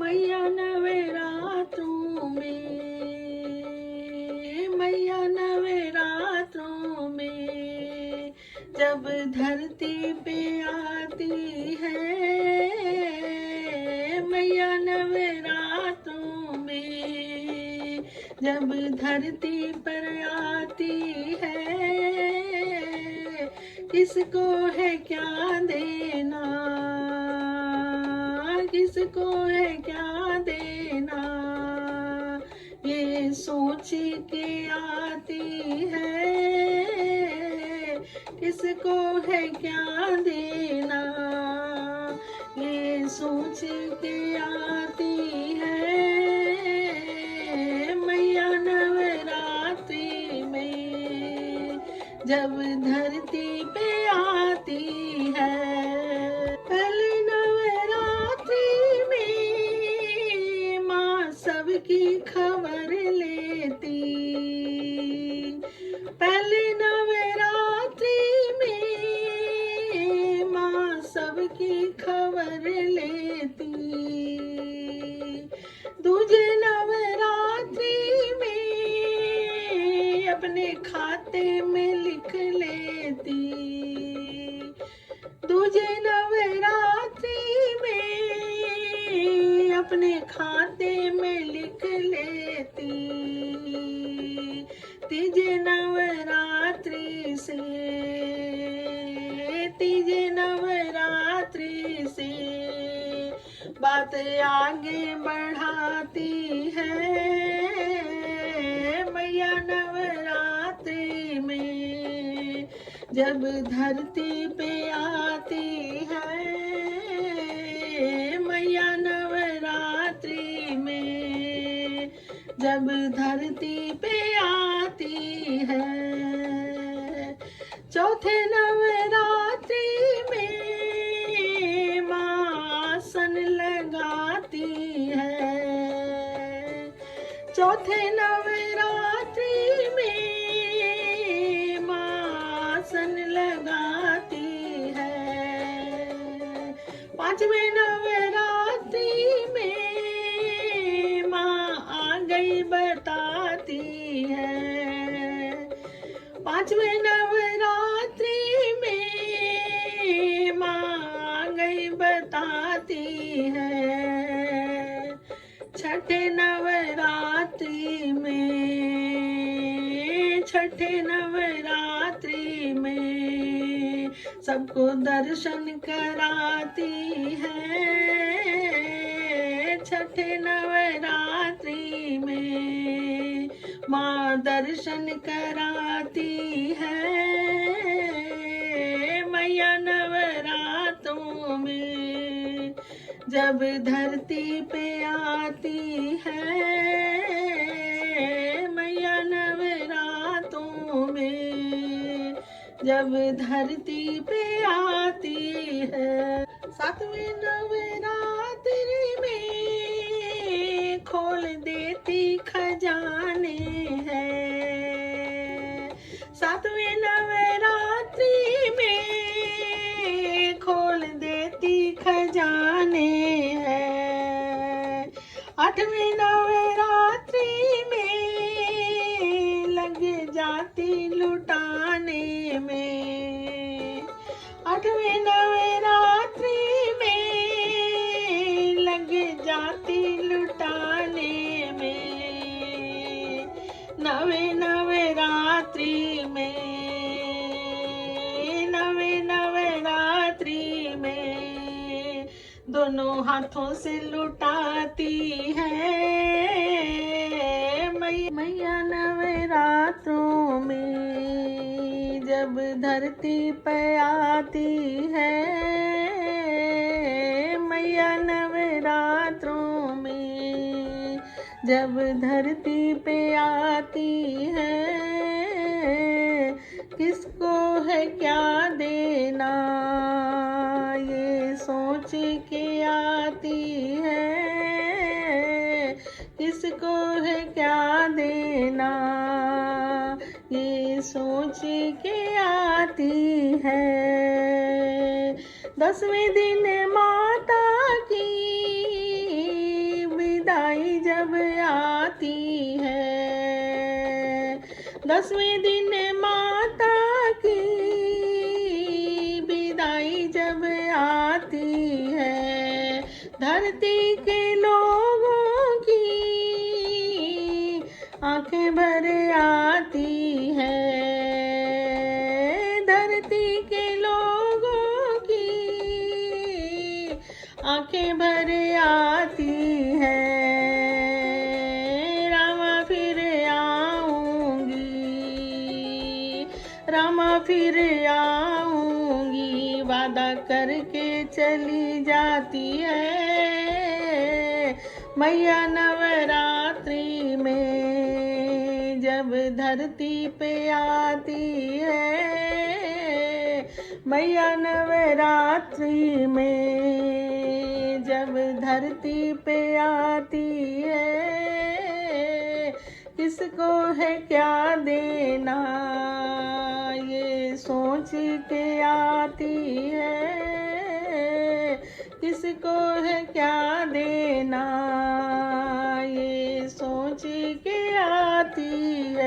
मैया नवरात्रों में, मैया नवरात्रों में जब धरती पे आती है, मैया नवरात्रों में जब धरती पर आती है, किसको है क्या देना, किसको है क्या देना, ये सोच के आती है, किसको है क्या देना, ये सोच के आती है, मैया नवरात्रि में जब धरती पे आती है। पहले नवरात्रि में माँ सबकी खबर लेती, पहले नवरात्रि में माँ सबकी खबर लेती, दूजे नवरात्रि में अपने खाते में लिख लेती, दूजे नवरात्रि में अपने खाते में लिख लेती, तीजे नवरात्रि से, तीजे नवरात्रि से बात आगे बढ़ाती है, मैया नवरात्रि में जब धरती पे आती है, मैया नवरात्रि में जब धरती पे आती है। चौथे नवरात्रि में माँ आसन लगाती है, चौथे नवरात्रि में माँ आसन लगाती है, पांचवें नवरात्रि में माँ आ गई बताती है, पांचवें नवरात्रि में माँ आ गई बताती है, छठे नवरात्रि में, छठे नवरात्रि में सबको दर्शन कराती है, छठे नवरात्रि में माँ दर्शन कराती है, मैया नवरात्रों में जब धरती पे आती है, मैया नवरात्रों में जब धरती पे आती है। सातवें नवरात्रि में खोल देती खजाने हैं, सातवें नवरात्रि में खोल देती खजाने हैं, आठवें नवरात्रि में लग जाती लुटाने में, आठवें नवरात्रि में लग जाती लुटाने में, नवे नवरात्रि में, नवे नवरात्रि में दोनों हाथों से लुटाती है, मैया नवरात्रों में जब धरती पे आती है, मैया नवरात्रों में जब धरती पे आती है, किसको है क्या देना, ये सोच के आती है, किसको है क्या देना, ये सोच के आती है। 10वें दिन माता की 10वें दिन माता की विदाई जब आती है, धरती के लोगों की आंखें भर आती है, धरती के लोगों की आंखें भर आती है। रामा फिर आऊंगी, रामा फिर आऊंगी, वादा करके चली जाती है मैया नवरात्रि में जब धरती पे आती है, मैया नवरात्रि में जब धरती पे आती है। किसको है क्या देना ये सोच के आती है, किसको है क्या देना ये सोच के आती है।